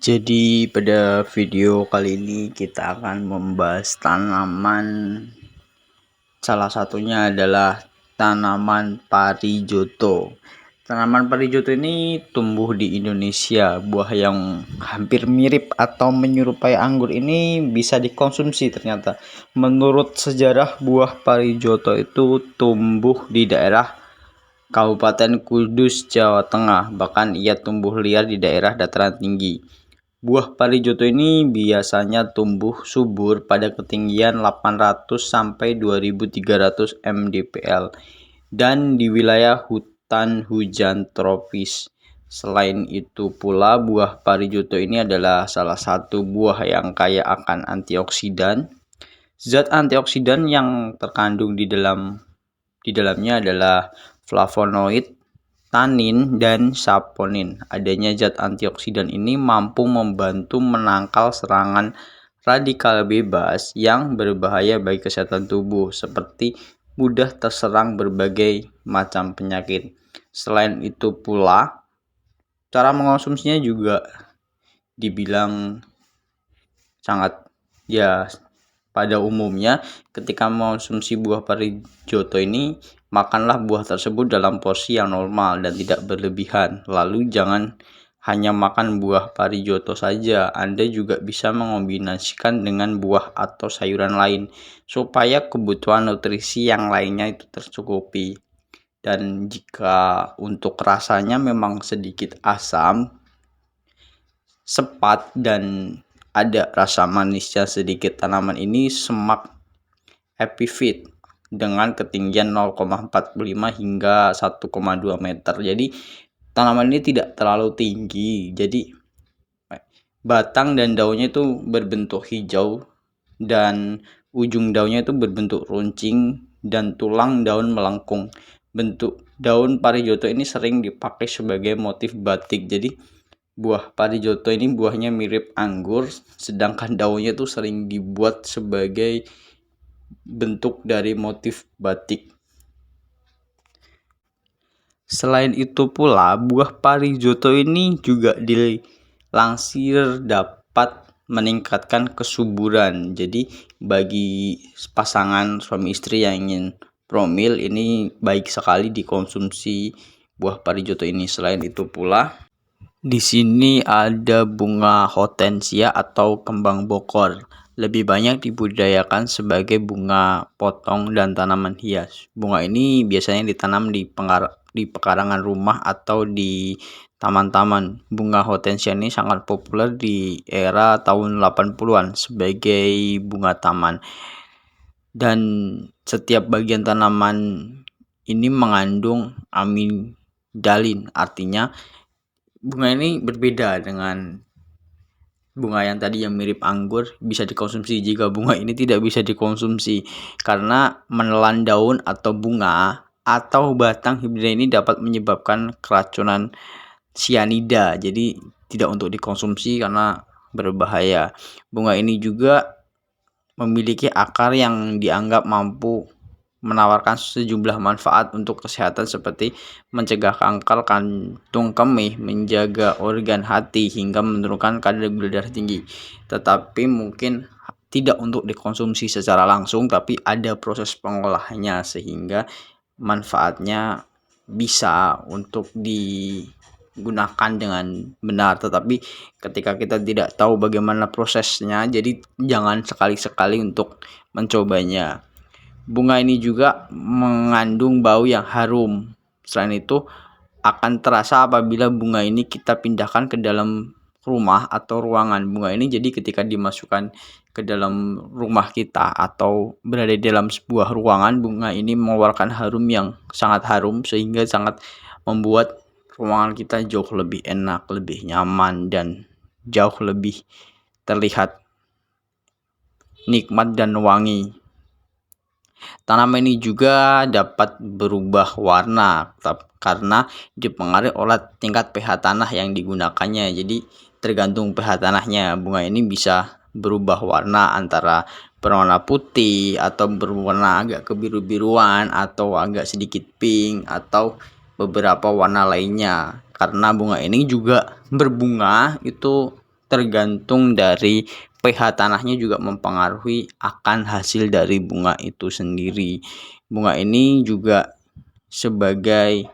Jadi pada video kali ini kita akan membahas tanaman, salah satunya adalah tanaman parijoto. Tanaman parijoto ini tumbuh di Indonesia. Buah yang hampir mirip atau menyerupai anggur ini bisa dikonsumsi ternyata. Menurut sejarah, buah parijoto itu tumbuh di daerah Kabupaten Kudus, Jawa Tengah. Bahkan ia tumbuh liar di daerah dataran tinggi. Buah parijoto ini biasanya tumbuh subur pada ketinggian 800 sampai 2300 mdpl dan di wilayah hutan hujan tropis. Selain itu pula, buah parijoto ini adalah salah satu buah yang kaya akan antioksidan. Zat antioksidan yang terkandung di dalamnya adalah flavonoid, tanin, dan saponin. Adanya zat antioksidan ini mampu membantu menangkal serangan radikal bebas yang berbahaya bagi kesehatan tubuh, seperti mudah terserang berbagai macam penyakit. Selain itu pula, cara mengonsumsinya juga dibilang sangat pada umumnya ketika mengonsumsi buah parijoto ini, makanlah buah tersebut dalam porsi yang normal dan tidak berlebihan. Lalu jangan hanya makan buah parijoto saja, Anda juga bisa mengombinasikan dengan buah atau sayuran lain supaya kebutuhan nutrisi yang lainnya itu tercukupi. Dan jika untuk rasanya memang sedikit asam, sepat, dan ada rasa manisnya sedikit, tanaman ini semak epifit dengan ketinggian 0,45 hingga 1,2 meter. Jadi tanaman ini tidak terlalu tinggi, jadi batang dan daunnya itu berbentuk hijau dan ujung daunnya itu berbentuk runcing dan tulang daun melengkung. Bentuk daun parijoto ini sering dipakai sebagai motif batik. Jadi buah parijoto ini buahnya mirip anggur, sedangkan daunnya itu sering dibuat sebagai bentuk dari motif batik. Selain itu pula, buah parijoto ini juga dilansir dapat meningkatkan kesuburan. Jadi bagi pasangan suami istri yang ingin promil, ini baik sekali dikonsumsi buah parijoto ini. Selain itu pula, di sini ada bunga hortensia atau kembang bokor. Lebih banyak dibudidayakan sebagai bunga potong dan tanaman hias. Bunga ini biasanya ditanam di pekarangan rumah atau di taman-taman. Bunga hortensia ini sangat populer di era tahun 80-an sebagai bunga taman. Dan setiap bagian tanaman ini mengandung amigdalin, artinya bunga ini berbeda dengan bunga yang tadi yang mirip anggur bisa dikonsumsi. Jika bunga ini tidak bisa dikonsumsi karena menelan daun atau bunga atau batang hibiscus ini dapat menyebabkan keracunan sianida. Jadi tidak untuk dikonsumsi karena berbahaya. Bunga ini juga memiliki akar yang dianggap mampu menawarkan sejumlah manfaat untuk kesehatan seperti mencegah kanker kantung kemih, menjaga organ hati, hingga menurunkan kadar gula darah tinggi. Tetapi mungkin tidak untuk dikonsumsi secara langsung, tapi ada proses pengolahannya sehingga manfaatnya bisa untuk digunakan dengan benar. Tetapi ketika kita tidak tahu bagaimana prosesnya, jadi jangan sekali-sekali untuk mencobanya. Bunga ini juga mengandung bau yang harum. Selain itu, akan terasa apabila bunga ini kita pindahkan ke dalam rumah atau ruangan. Bunga ini jadi ketika dimasukkan ke dalam rumah kita atau berada di dalam sebuah ruangan, bunga ini mengeluarkan harum yang sangat harum sehingga sangat membuat ruangan kita jauh lebih enak, lebih nyaman, dan jauh lebih terlihat nikmat dan wangi. Tanaman ini juga dapat berubah warna karena dipengaruhi oleh tingkat pH tanah yang digunakannya. Jadi tergantung pH tanahnya, bunga ini bisa berubah warna antara berwarna putih atau berwarna agak kebiru-biruan atau agak sedikit pink atau beberapa warna lainnya. Karena bunga ini juga berbunga itu tergantung dari pH tanahnya juga mempengaruhi akan hasil dari bunga itu sendiri. Bunga ini juga sebagai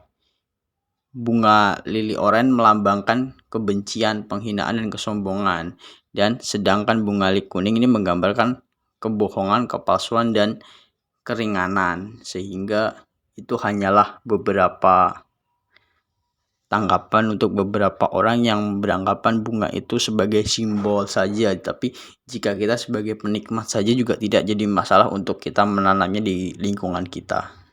bunga lili oren melambangkan kebencian, penghinaan, dan kesombongan. Dan sedangkan bunga lili kuning ini menggambarkan kebohongan, kepalsuan, dan keringanan. Sehingga itu hanyalah beberapa tanggapan untuk beberapa orang yang beranggapan bunga itu sebagai simbol saja. Tapi jika kita sebagai penikmat saja juga tidak jadi masalah untuk kita menanamnya di lingkungan kita.